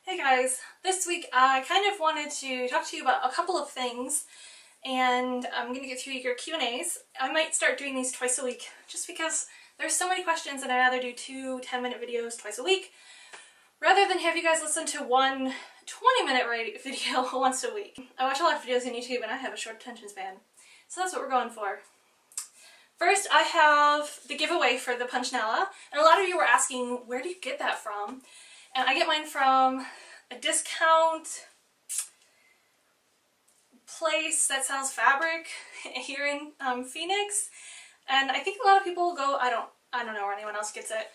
Hey guys, this week I kind of wanted to talk to you about a couple of things, and I'm going to get through your Q&As. I might start doing these twice a week just because there's so many questions and I'd rather do two 10-minute videos twice a week rather than have you guys listen to one 20-minute video once a week. I watch a lot of videos on YouTube and I have a short attention span, so that's what we're going for. First, I have the giveaway for the Punchnella, and a lot of you were asking, where do you get that from? And I get mine from a discount place that sells fabric here in Phoenix, and I think a lot of people go, I don't know where anyone else gets it.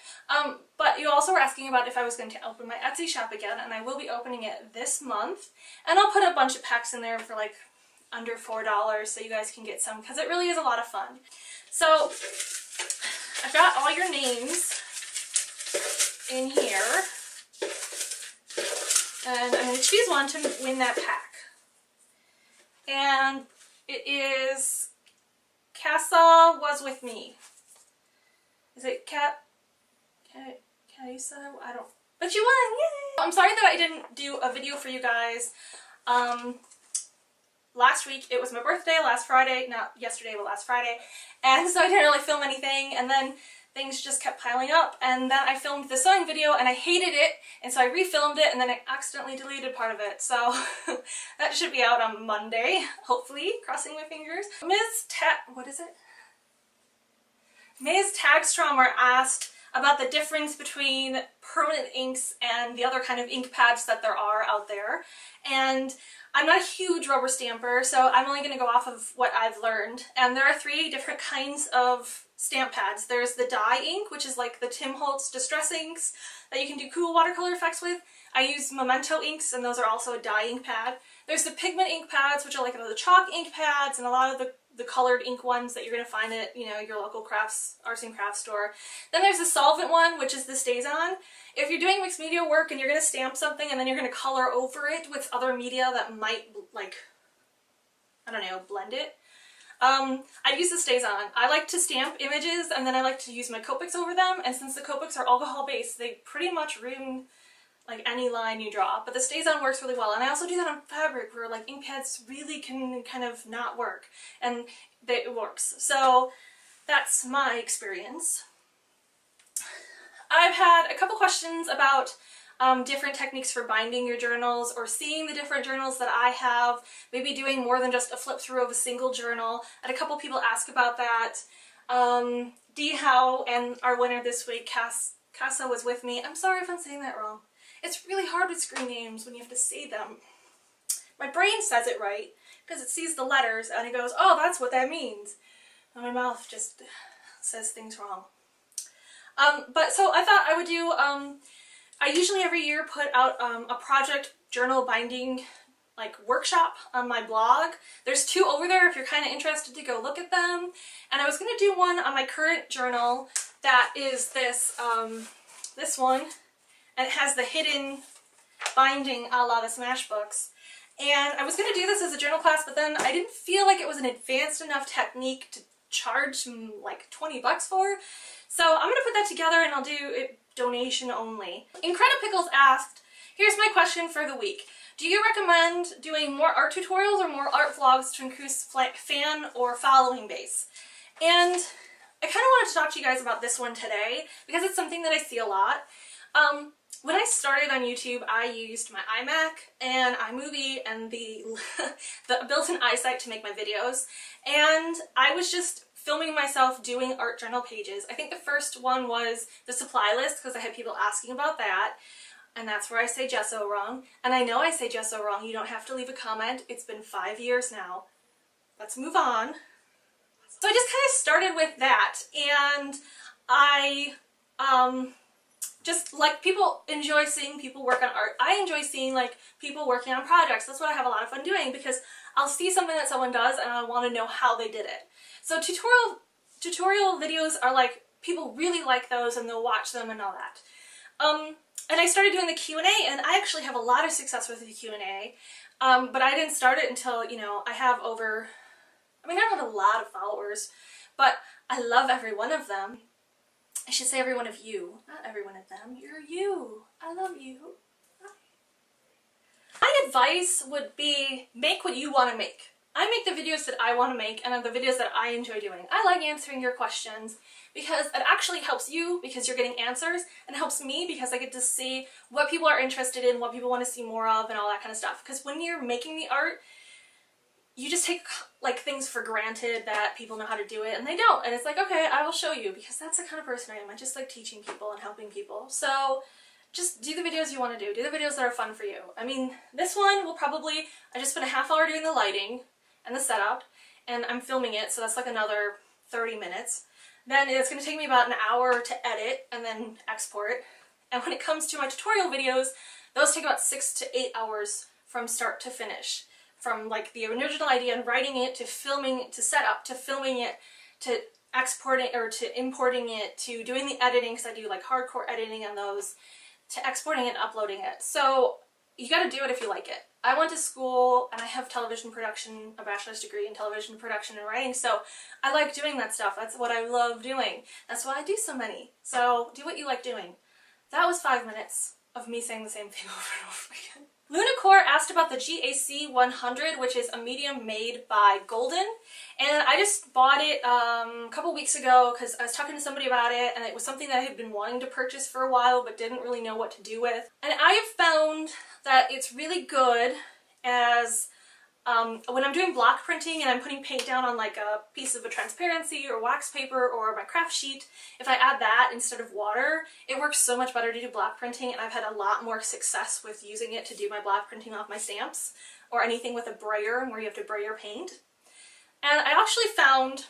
But you also were asking about if I was going to open my Etsy shop again, and I will be opening it this month, and I'll put a bunch of packs in there for like under $4 so you guys can get some, because it really is a lot of fun. So I've got all your names in here, and I'm going to choose one to win that pack. And it is Casa Was With Me. Is it Kaisa? I don't... But you won! Yay! I'm sorry that I didn't do a video for you guys. Last week, it was my birthday, last Friday, not yesterday, but last Friday, and so I didn't really film anything, and then things just kept piling up, and then I filmed the sewing video, and I hated it, and so I refilmed it, and then I accidentally deleted part of it, so that should be out on Monday, hopefully, crossing my fingers. Ms. Tagstromer asked about the difference between permanent inks and the other kind of ink pads that there are out there, and I'm not a huge rubber stamper, so I'm only going to go off of what I've learned. And there are 3 different kinds of stamp pads. There's the dye ink, which is like the Tim Holtz Distress inks that you can do cool watercolor effects with. I use Memento inks, and those are also a dye ink pad. There's the pigment ink pads, which are like the chalk ink pads, and a lot of the colored ink ones that you're going to find at, you know, your local arts and crafts store. Then there's the solvent one, which is the Stays-On. If you're doing mixed media work and you're going to stamp something and then you're going to color over it with other media that might, like, I don't know, blend it, I'd use the Stays-On. I like to stamp images and then I like to use my Copics over them, and since the Copics are alcohol-based, they pretty much ruin like any line you draw, but the Stays-On works really well. And I also do that on fabric where like ink pads really can kind of not work, and it works. So that's my experience. I've had a couple questions about different techniques for binding your journals or seeing the different journals that I have, maybe doing more than just a flip through of a single journal. I had a couple people ask about that. Dee Howe and our winner this week, Casa Was With Me. I'm sorry if I'm saying that wrong. It's really hard with screen names when you have to say them. My brain says it right because it sees the letters and it goes, oh, that's what that means. And my mouth just says things wrong. But so I thought I would do, I usually every year put out a project journal binding like workshop on my blog. There's 2 over there if you're kind of interested to go look at them. And I was going to do one on my current journal that is this, this one. And it has the hidden binding a la the Smash books. And I was going to do this as a journal class, but then I didn't feel like it was an advanced enough technique to charge like 20 bucks for. So I'm going to put that together and I'll do it donation only. Incredible Pickles asked, here's my question for the week. Do you recommend doing more art tutorials or more art vlogs to increase fan or following base? And I kind of wanted to talk to you guys about this one today because it's something that I see a lot. When I started on YouTube, I used my iMac and iMovie and the built-in iSight to make my videos, and I was just filming myself doing art journal pages. I think the first one was the supply list because I had people asking about that, and that's where I say gesso wrong. And I know I say gesso wrong. You don't have to leave a comment. It's been 5 years now. Let's move on. So I just kind of started with that, and I just like, people enjoy seeing people work on art. I enjoy seeing like people working on projects. That's what I have a lot of fun doing because I'll see something that someone does and I want to know how they did it. So tutorial videos are like, people really like those and they'll watch them and all that. And I started doing the Q&A, and I actually have a lot of success with the Q&A, but I didn't start it until, you know, I have over, I mean, I don't have a lot of followers, but I love every one of them. I should say every one of you, not every one of them. You're you. I love you. advice would be make what you want to make. I make the videos that I want to make and the videos that I enjoy doing. I like answering your questions because it actually helps you because you're getting answers, and helps me because I get to see what people are interested in, what people want to see more of, and all that kind of stuff. Because when you're making the art, you just take like things for granted that people know how to do it, and they don't. And it's like, okay, I will show you, because that's the kind of person I am. I just like teaching people and helping people. So just do the videos you want to do. Do the videos that are fun for you. I mean, this one will probably, I just spent a half hour doing the lighting and the setup, and I'm filming it, so that's like another 30 minutes. Then it's going to take me about an hour to edit and then export. And when it comes to my tutorial videos, those take about 6 to 8 hours from start to finish. From like the original idea and writing it, to filming, to setup, to filming it, to exporting or to importing it, to doing the editing, because I do like hardcore editing on those, to exporting and uploading it. So you got to do it if you like it. I went to school and I have television production, a bachelor's degree in television production and writing, so I like doing that stuff. That's what I love doing. That's why I do so many. So do what you like doing. That was 5 minutes of me saying the same thing over and over again. Lunacore asked about the GAC 100, which is a medium made by Golden, and I just bought it a couple weeks ago because I was talking to somebody about it, and it was something that I had been wanting to purchase for a while but didn't really know what to do with. And I have found that it's really good as when I'm doing block printing and I'm putting paint down on like a piece of a transparency or wax paper or my craft sheet. If I add that instead of water, it works so much better to do block printing, and I've had a lot more success with using it to do my block printing off my stamps or anything with a brayer where you have to bray your paint. And I actually found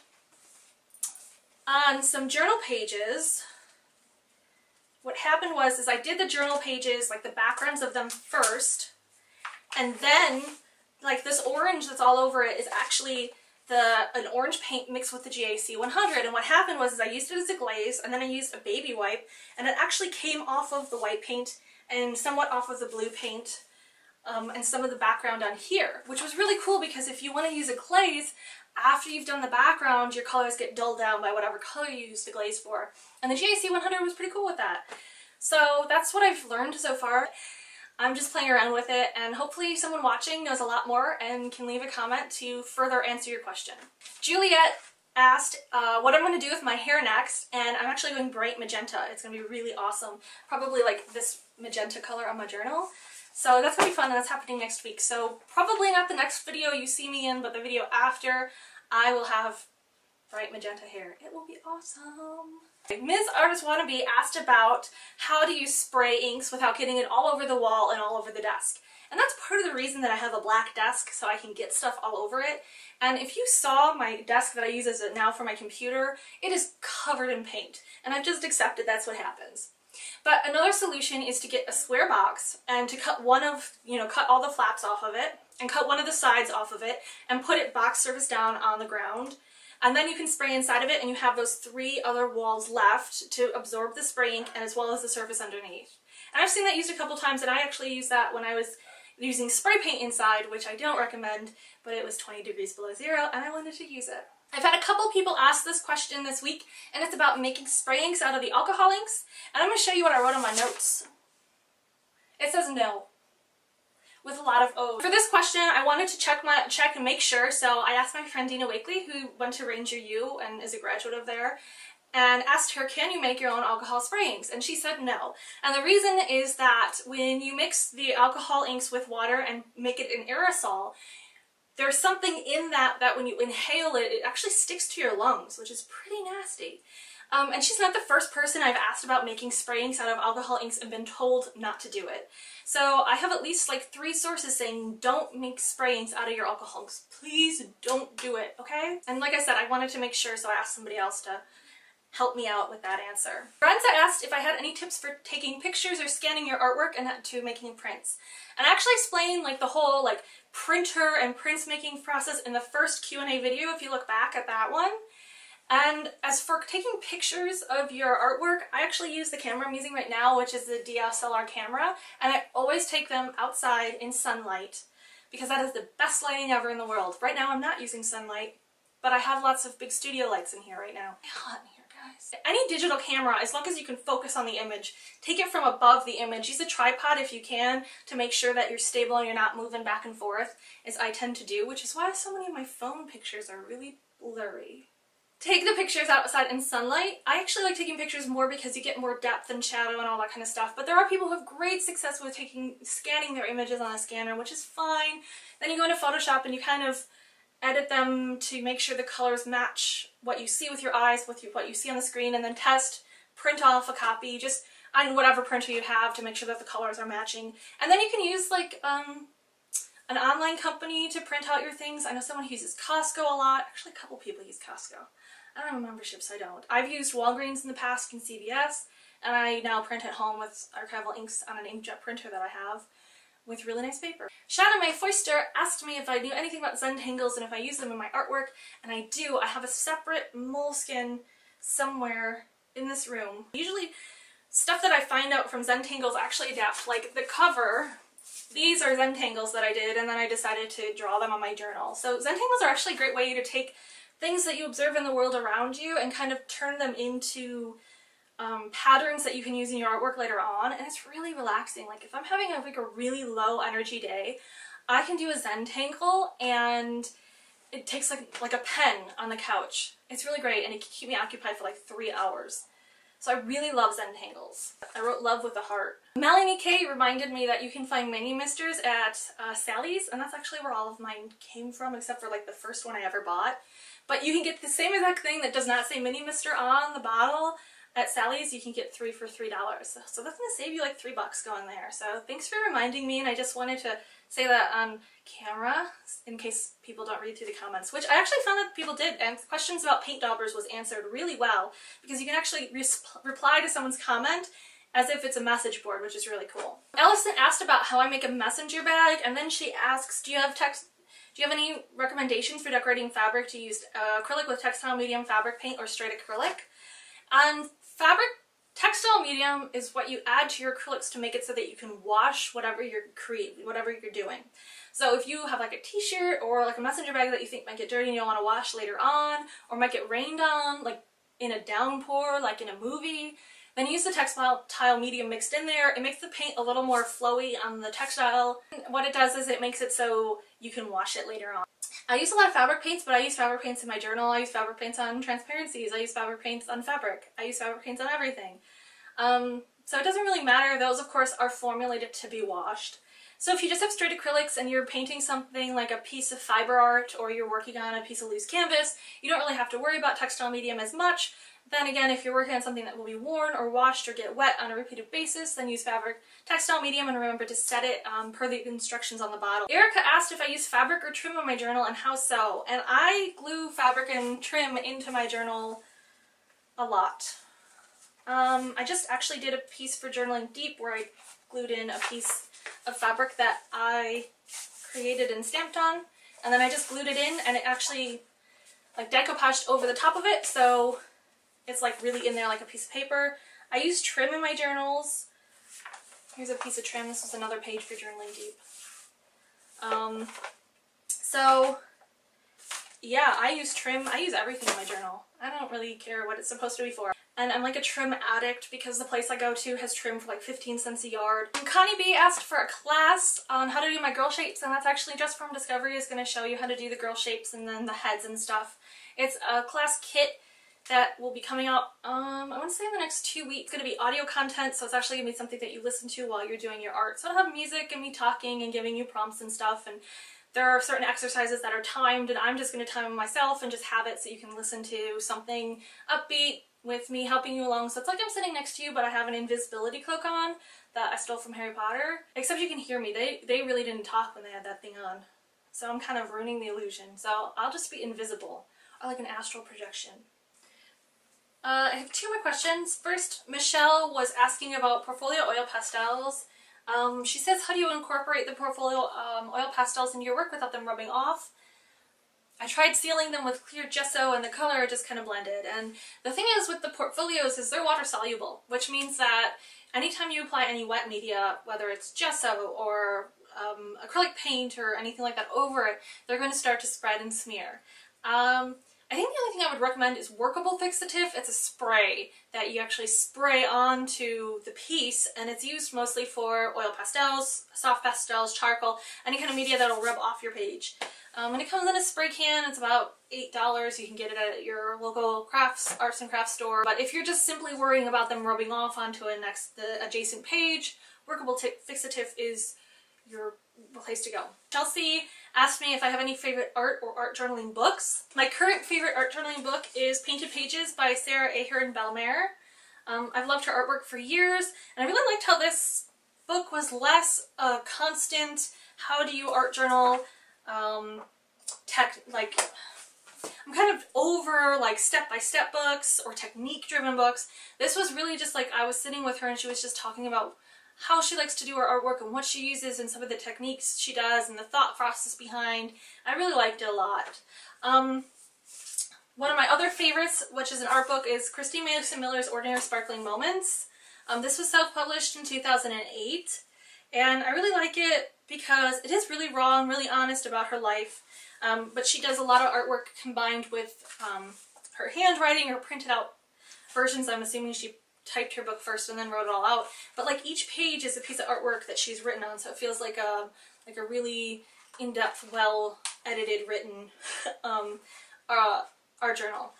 on some journal pages, what happened was I did the journal pages, like the backgrounds of them first, and then like this orange that's all over it is actually an orange paint mixed with the GAC 100. And what happened was I used it as a glaze, and then I used a baby wipe, and it actually came off of the white paint and somewhat off of the blue paint and some of the background on here, which was really cool because if you want to use a glaze, after you've done the background, your colors get dulled down by whatever color you used the glaze for. And the GAC 100 was pretty cool with that. So that's what I've learned so far. I'm just playing around with it, and hopefully someone watching knows a lot more and can leave a comment to further answer your question. Juliet asked what I'm going to do with my hair next, and I'm actually going bright magenta. It's going to be really awesome. Probably like this magenta color on my journal. So that's going to be fun, and that's happening next week. So probably not the next video you see me in, but the video after, I will have bright magenta hair. It will be awesome. Ms. Artist Wannabe asked about how to use spray inks without getting it all over the wall and all over the desk. And that's part of the reason that I have a black desk, so I can get stuff all over it. And if you saw my desk that I use as now for my computer, it is covered in paint. And I've just accepted that's what happens. But another solution is to get a square box and to cut cut all the flaps off of it and cut one of the sides off of it and put it box surface down on the ground. And then you can spray inside of it, and you have those 3 other walls left to absorb the spray ink and as well as the surface underneath. And I've seen that used a couple times, and I actually used that when I was using spray paint inside, which I don't recommend, but it was 20 degrees below zero and I wanted to use it. I've had a couple people ask this question this week, and it's about making spray inks out of the alcohol inks, and I'm going to show you what I wrote on my notes. It says no, with a lot of O's. For this question, I wanted to check and make sure, so I asked my friend Dina Wakely, who went to Ranger U and is a graduate of there, and asked her, can you make your own alcohol spray inks? And she said no. And the reason is that when you mix the alcohol inks with water and make it an aerosol, there's something in that when you inhale it, it actually sticks to your lungs, which is pretty nasty. And she's not the first person I've asked about making spray inks out of alcohol inks and been told not to do it. So I have at least like 3 sources saying don't make spray inks out of your alcohol inks. Please don't do it, okay? And like I said, I wanted to make sure, so I asked somebody else to help me out with that answer. Lorenza asked if I had any tips for taking pictures or scanning your artwork and to making prints. And I actually explained like the whole like printer and prints making process in the first Q&A video if you look back at that one. And as for taking pictures of your artwork, I actually use the camera I'm using right now, which is the DSLR camera, and I always take them outside in sunlight because that is the best lighting ever in the world. Right now I'm not using sunlight, but I have lots of big studio lights in here right now. It's hot in here, guys. Any digital camera, as long as you can focus on the image, take it from above the image. Use a tripod if you can to make sure that you're stable and you're not moving back and forth, as I tend to do, which is why so many of my phone pictures are really blurry. Take the pictures outside in sunlight. I actually like taking pictures more because you get more depth and shadow and all that kind of stuff, but there are people who have great success with scanning their images on a scanner, which is fine. Then you go into Photoshop and you kind of edit them to make sure the colors match what you see with your eyes, with what you see on the screen, and then print off a copy just on whatever printer you have to make sure that the colors are matching. And then you can use like an online company to print out your things. I know someone who uses Costco a lot. Actually, a couple people use Costco. I don't have a membership, so I don't. I've used Walgreens in the past and CVS, and I now print at home with archival inks on an inkjet printer that I have with really nice paper. Shannon May Foister asked me if I knew anything about Zentangles and if I use them in my artwork, and I do. I have a separate moleskin somewhere in this room. Usually stuff that I find out from Zentangles actually adapt, like the cover. These are Zentangles that I did, and then I decided to draw them on my journal. So Zentangles are actually a great way to take things that you observe in the world around you and kind of turn them into patterns that you can use in your artwork later on, and it's really relaxing. Like if I'm having a really low energy day, I can do a Zentangle and it takes like a pen on the couch. It's really great, and it can keep me occupied for like 3 hours. So I really love Zentangles. I wrote love with a heart. Melanie K reminded me that you can find mini misters at Sally's, and that's actually where all of mine came from, except for like the first one I ever bought. But you can get the same exact thing that does not say mini mister on the bottle at Sally's. You can get 3 for $3. So that's going to save you like $3 going there. So thanks for reminding me, and I just wanted to say that on camera in case people don't read through the comments, which I actually found that people did, and questions about paint daubers was answered really well because you can actually reply to someone's comment as if it's a message board, which is really cool. Ellison asked about how I make a messenger bag, and then she asks, do you have any recommendations for decorating fabric to use acrylic with textile medium fabric paint or straight acrylic? And textile medium is what you add to your acrylics to make it so that you can wash whatever you're doing. So if you have like a t-shirt or like a messenger bag that you think might get dirty and you don't want to wash later on, or might get rained on, like in a downpour, like in a movie, then use the textile medium mixed in there. It makes the paint a little more flowy on the textile. What it does is it makes it so you can wash it later on. I use a lot of fabric paints, but I use fabric paints in my journal. I use fabric paints on transparencies. I use fabric paints on fabric. I use fabric paints on everything. So it doesn't really matter. Those, of course, are formulated to be washed. So if you just have straight acrylics and you're painting something like a piece of fiber art, or you're working on a piece of loose canvas, you don't really have to worry about textile medium as much. Then again, if you're working on something that will be worn or washed or get wet on a repeated basis, then use fabric textile medium, and remember to set it per the instructions on the bottle. Erica asked if I use fabric or trim on my journal and how so, and I glue fabric and trim into my journal a lot. I just actually did a piece for Journaling Deep where I glued in a piece of fabric that I created and stamped on, and then I just glued it in, and it actually like decoupaged over the top of it, so it's like really in there like a piece of paper. I use trim in my journals. Here's a piece of trim. This is another page for Journaling Deep. So yeah, I use trim. I use everything in my journal. I don't really care what it's supposed to be for. And I'm like a trim addict because the place I go to has trim for like 15 cents a yard. Connie B asked for a class on how to do my girl shapes, and that's actually just from Discovery. Is going to show you how to do the girl shapes and then the heads and stuff. It's a class kit that will be coming out, I want to say in the next 2 weeks. It's going to be audio content, so it's actually going to be something that you listen to while you're doing your art. So it'll have music and me talking and giving you prompts and stuff, and there are certain exercises that are timed, and I'm just going to time them myself and just have it so you can listen to something upbeat with me helping you along. So it's like I'm sitting next to you, but I have an invisibility cloak on that I stole from Harry Potter. Except you can hear me. They really didn't talk when they had that thing on. So I'm kind of ruining the illusion. So I'll just be invisible, or like an astral projection. I have 2 more questions. First, Michelle was asking about Portfolio oil pastels. She says, how do you incorporate the Portfolio oil pastels into your work without them rubbing off? I tried sealing them with clear gesso and the color just kind of blended. And the thing is with the Portfolios is they're water soluble, which means that anytime you apply any wet media, whether it's gesso or acrylic paint or anything like that over it, they're going to start to spread and smear. I I think the only thing I would recommend is Workable Fixatif. It's a spray that you actually spray onto the piece, and it's used mostly for oil pastels, soft pastels, charcoal, any kind of media that'll rub off your page. And it comes in a spray can. It's about $8. You can get it at your local arts and crafts store. But if you're just simply worrying about them rubbing off onto the adjacent page, Workable Fixatif is your place to go. Chelsea asked me if I have any favorite art or art journaling books. My current favorite art journaling book is Painted Pages by Sarah Ahern-Bellemare. I've loved her artwork for years, and I really liked how this book was less a constant, how do you art journal, I'm kind of over like step-by-step books or technique-driven books. This was really just like I was sitting with her and she was just talking about how she likes to do her artwork and what she uses and some of the techniques she does and the thought process behind. I really liked it a lot. One of my other favorites, which is an art book, is Christine Mason Miller's Ordinary Sparkling Moments. This was self-published in 2008, and I really like it because it is really raw and really honest about her life, but she does a lot of artwork combined with her handwriting or printed out versions. I'm assuming she typed her book first and then wrote it all out, but like each page is a piece of artwork that she's written on, so it feels like a really in-depth, well-edited, written art journal,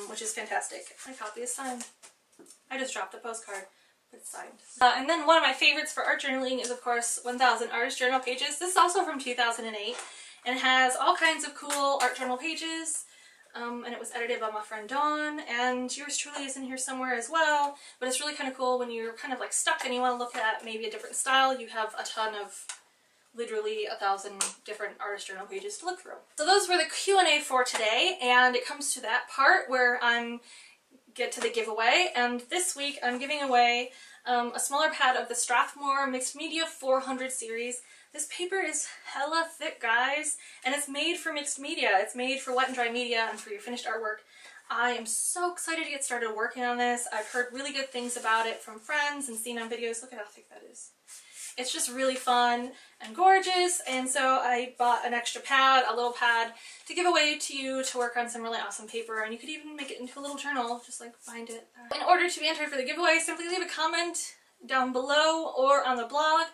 which is fantastic. My copy is signed. I just dropped a postcard, but it's signed. And then one of my favorites for art journaling is, of course, 1000 Artist Journal Pages. This is also from 2008, and it has all kinds of cool art journal pages. And it was edited by my friend Dawn, and yours truly is in here somewhere as well. But it's really kind of cool when you're kind of like stuck and you want to look at maybe a different style. You have a ton of, literally 1000 different artist journal pages to look through. So those were the Q&A for today, and it comes to that part where get to the giveaway. And this week I'm giving away a smaller pad of the Strathmore Mixed-Media 400 series. This paper is hella thick, guys, and it's made for mixed media. It's made for wet and dry media and for your finished artwork. I am so excited to get started working on this. I've heard really good things about it from friends and seen on videos. Look at how thick that is. It's just really fun and gorgeous, and so I bought an extra pad, a little pad, to give away to you to work on some really awesome paper, and you could even make it into a little journal, just like bind it. In order to be entered for the giveaway, simply leave a comment down below or on the blog.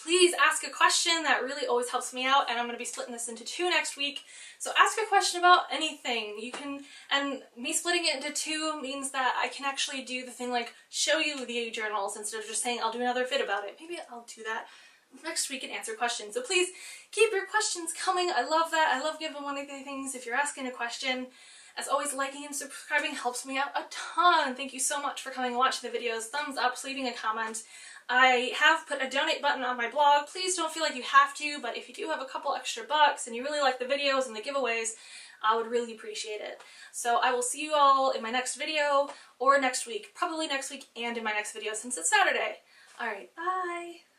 Please ask a question. That really always helps me out, and I'm going to be splitting this into 2 next week. So ask a question about anything. You can, and me splitting it into 2 means that I can actually do the thing like show you the journals instead of just saying I'll do another vid about it. Maybe I'll do that next week and answer questions. So please keep your questions coming. I love that. I love giving one of the things if you're asking a question. As always, liking and subscribing helps me out a ton. Thank you so much for coming and watching the videos. Thumbs up, leaving a comment. I have put a donate button on my blog. Please don't feel like you have to, but if you do have a couple extra bucks and you really like the videos and the giveaways, I would really appreciate it. So I will see you all in my next video or next week. Probably next week and in my next video since it's Saturday. Alright, bye!